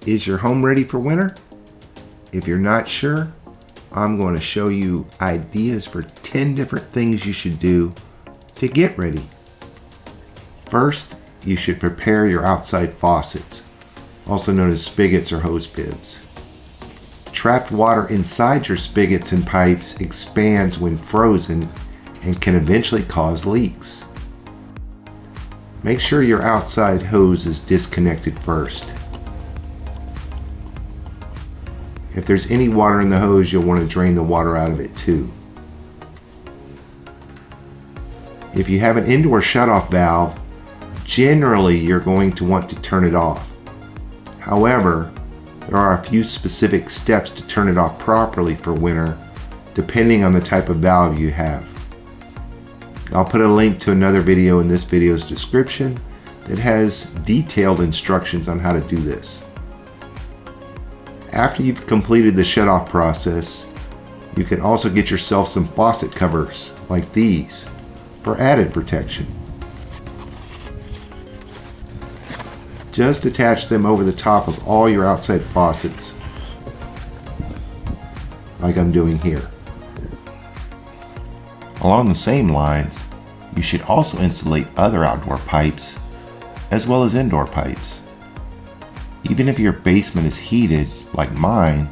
Is your home ready for winter? If you're not sure, I'm going to show you ideas for 10 different things you should do to get ready. First, you should prepare your outside faucets, also known as spigots or hose bibs. Trapped water inside your spigots and pipes expands when frozen and can eventually cause leaks. Make sure your outside hose is disconnected first. If there's any water in the hose, you'll want to drain the water out of it too. If you have an indoor shutoff valve, generally you're going to want to turn it off. However, there are a few specific steps to turn it off properly for winter, depending on the type of valve you have. I'll put a link to another video in this video's description that has detailed instructions on how to do this. After you've completed the shutoff process, you can also get yourself some faucet covers like these for added protection. Just attach them over the top of all your outside faucets, like I'm doing here. Along the same lines, you should also insulate other outdoor pipes as well as indoor pipes. Even if your basement is heated, like mine,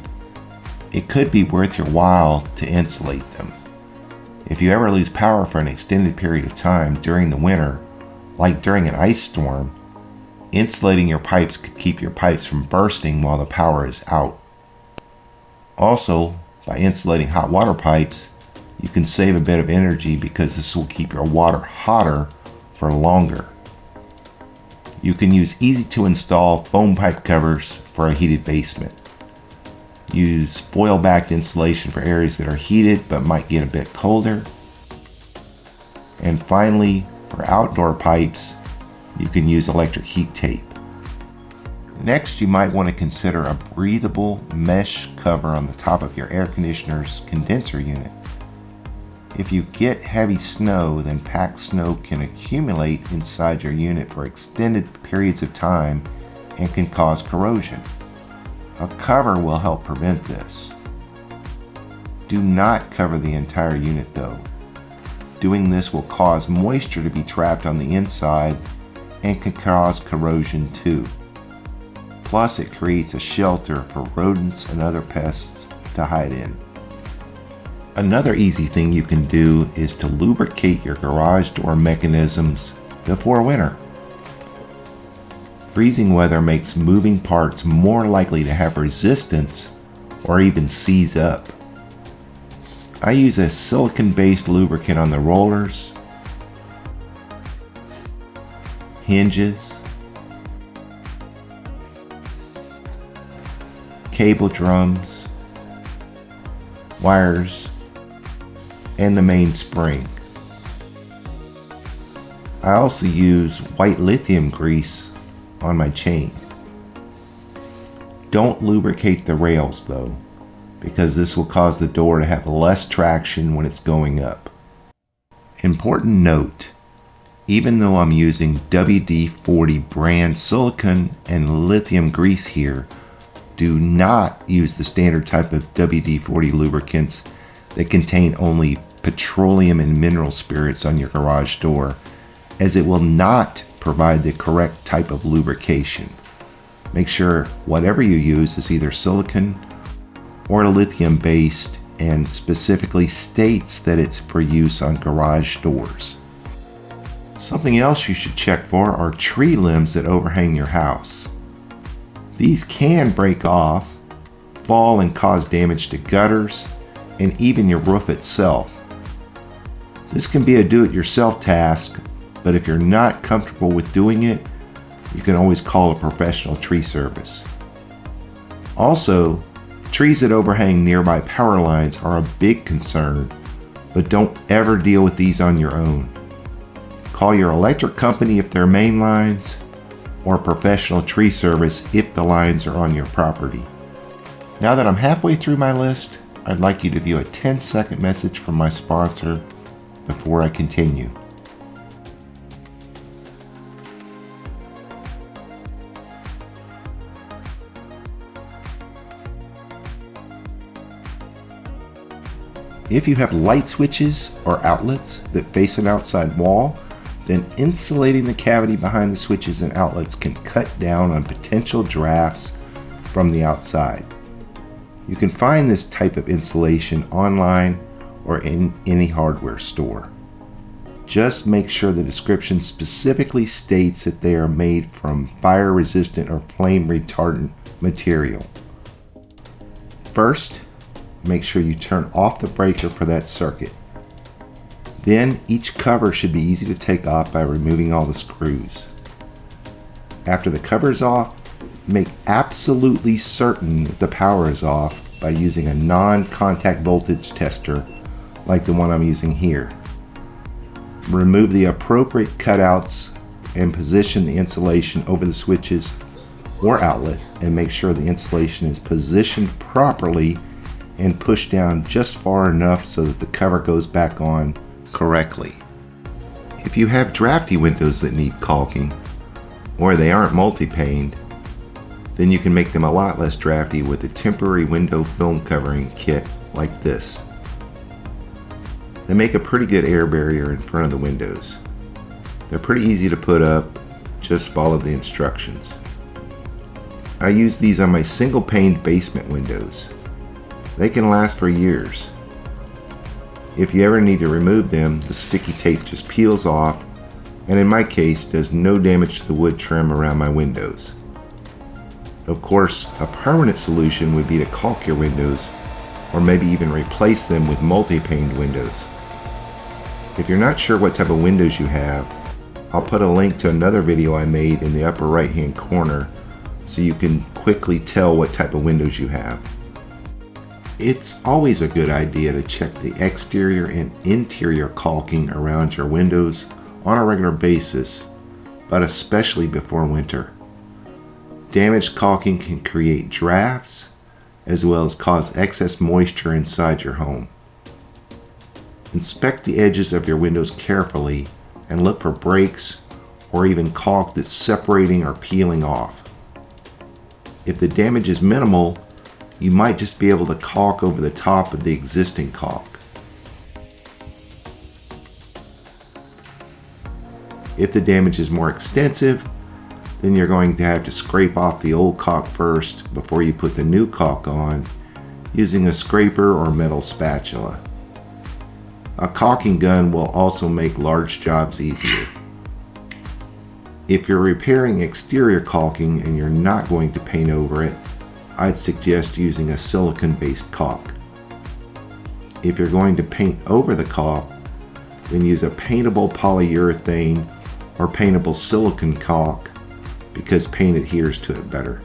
it could be worth your while to insulate them. If you ever lose power for an extended period of time during the winter, like during an ice storm, insulating your pipes could keep your pipes from bursting while the power is out. Also, by insulating hot water pipes, you can save a bit of energy because this will keep your water hotter for longer. You can use easy to install foam pipe covers for a heated basement. Use foil backed insulation for areas that are heated but might get a bit colder. And finally, for outdoor pipes, you can use electric heat tape. Next, you might want to consider a breathable mesh cover on the top of your air conditioner's condenser unit. If you get heavy snow, then packed snow can accumulate inside your unit for extended periods of time and can cause corrosion. A cover will help prevent this. Do not cover the entire unit though. Doing this will cause moisture to be trapped on the inside and can cause corrosion too. Plus, it creates a shelter for rodents and other pests to hide in. Another easy thing you can do is to lubricate your garage door mechanisms before winter. Freezing weather makes moving parts more likely to have resistance or even seize up. I use a silicone-based lubricant on the rollers, hinges, cable drums, wires, and the main spring. I also use white lithium grease on my chain. Don't lubricate the rails though, because this will cause the door to have less traction when it's going up. Important note, even though I'm using WD-40 brand silicone and lithium grease here, do not use the standard type of WD-40 lubricants that contain only petroleum and mineral spirits on your garage door, as it will not provide the correct type of lubrication. Make sure whatever you use is either silicone or lithium based and specifically states that it's for use on garage doors. Something else you should check for are tree limbs that overhang your house. These can break off, fall and cause damage to gutters and even your roof itself. This can be a do-it-yourself task, but if you're not comfortable with doing it, you can always call a professional tree service. Also, trees that overhang nearby power lines are a big concern, but don't ever deal with these on your own. Call your electric company if they're main lines, or a professional tree service if the lines are on your property. Now that I'm halfway through my list, I'd like you to view a 10-second message from my sponsor before I continue. If you have light switches or outlets that face an outside wall, then insulating the cavity behind the switches and outlets can cut down on potential drafts from the outside. You can find this type of insulation online or in any hardware store. Just make sure the description specifically states that they are made from fire resistant or flame retardant material. First, make sure you turn off the breaker for that circuit. Then each cover should be easy to take off by removing all the screws. After the cover is off, make absolutely certain that the power is off by using a non-contact voltage tester like the one I'm using here. Remove the appropriate cutouts and position the insulation over the switches or outlet and make sure the insulation is positioned properly and pushed down just far enough so that the cover goes back on correctly. If you have drafty windows that need caulking or they aren't multi-paned, then you can make them a lot less drafty with a temporary window film covering kit like this. They make a pretty good air barrier in front of the windows. They're pretty easy to put up, just follow the instructions. I use these on my single paned basement windows. They can last for years. If you ever need to remove them, the sticky tape just peels off and in my case does no damage to the wood trim around my windows. Of course, a permanent solution would be to caulk your windows or maybe even replace them with multi-paned windows. If you're not sure what type of windows you have, I'll put a link to another video I made in the upper right hand corner so you can quickly tell what type of windows you have. It's always a good idea to check the exterior and interior caulking around your windows on a regular basis, but especially before winter. Damaged caulking can create drafts as well as cause excess moisture inside your home. Inspect the edges of your windows carefully and look for breaks or even caulk that's separating or peeling off. If the damage is minimal, you might just be able to caulk over the top of the existing caulk. If the damage is more extensive, then you're going to have to scrape off the old caulk first before you put the new caulk on using a scraper or metal spatula. A caulking gun will also make large jobs easier. If you're repairing exterior caulking and you're not going to paint over it, I'd suggest using a silicone-based caulk. If you're going to paint over the caulk, then use a paintable polyurethane or paintable silicone caulk because paint adheres to it better.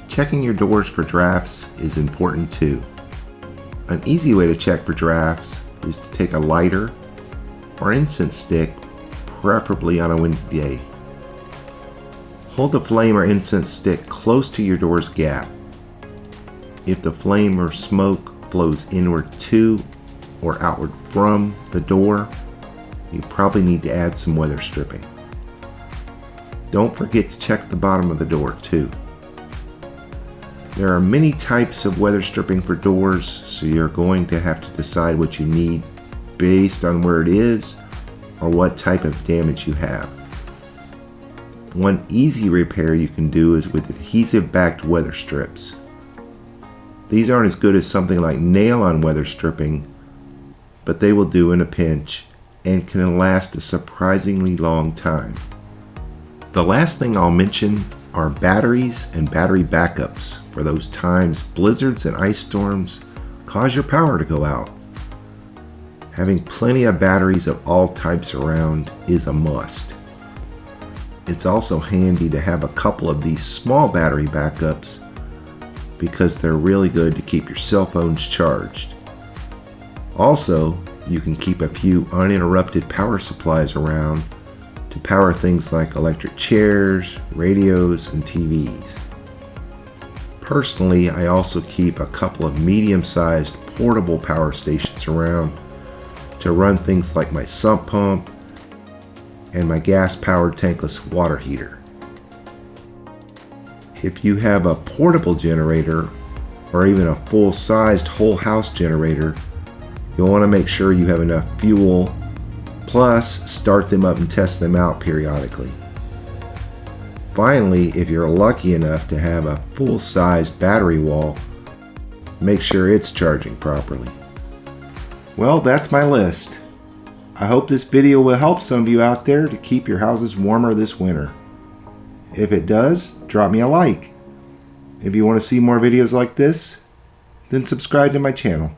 Checking your doors for drafts is important too. An easy way to check for drafts is to take a lighter or incense stick, preferably on a windy day. Hold the flame or incense stick close to your door's gap. If the flame or smoke flows inward to or outward from the door, you probably need to add some weather stripping. Don't forget to check the bottom of the door too. There are many types of weather stripping for doors, so you're going to have to decide what you need based on where it is or what type of damage you have. One easy repair you can do is with adhesive-backed weather strips. These aren't as good as something like nail-on weather stripping, but they will do in a pinch and can last a surprisingly long time. The last thing I'll mention are batteries and battery backups for those times blizzards and ice storms cause your power to go out. Having plenty of batteries of all types around is a must. It's also handy to have a couple of these small battery backups because they're really good to keep your cell phones charged. Also, you can keep a few uninterrupted power supplies around to power things like electric chairs, radios, and TVs. Personally, I also keep a couple of medium-sized portable power stations around to run things like my sump pump and my gas-powered tankless water heater. If you have a portable generator or even a full-sized whole house generator, You'll want to make sure you have enough fuel, plus start them up and test them out periodically. Finally, if you're lucky enough to have a full-size battery wall, make sure it's charging properly. Well, that's my list. I hope this video will help some of you out there to keep your houses warmer this winter. If it does, drop me a like. If you want to see more videos like this, then subscribe to my channel.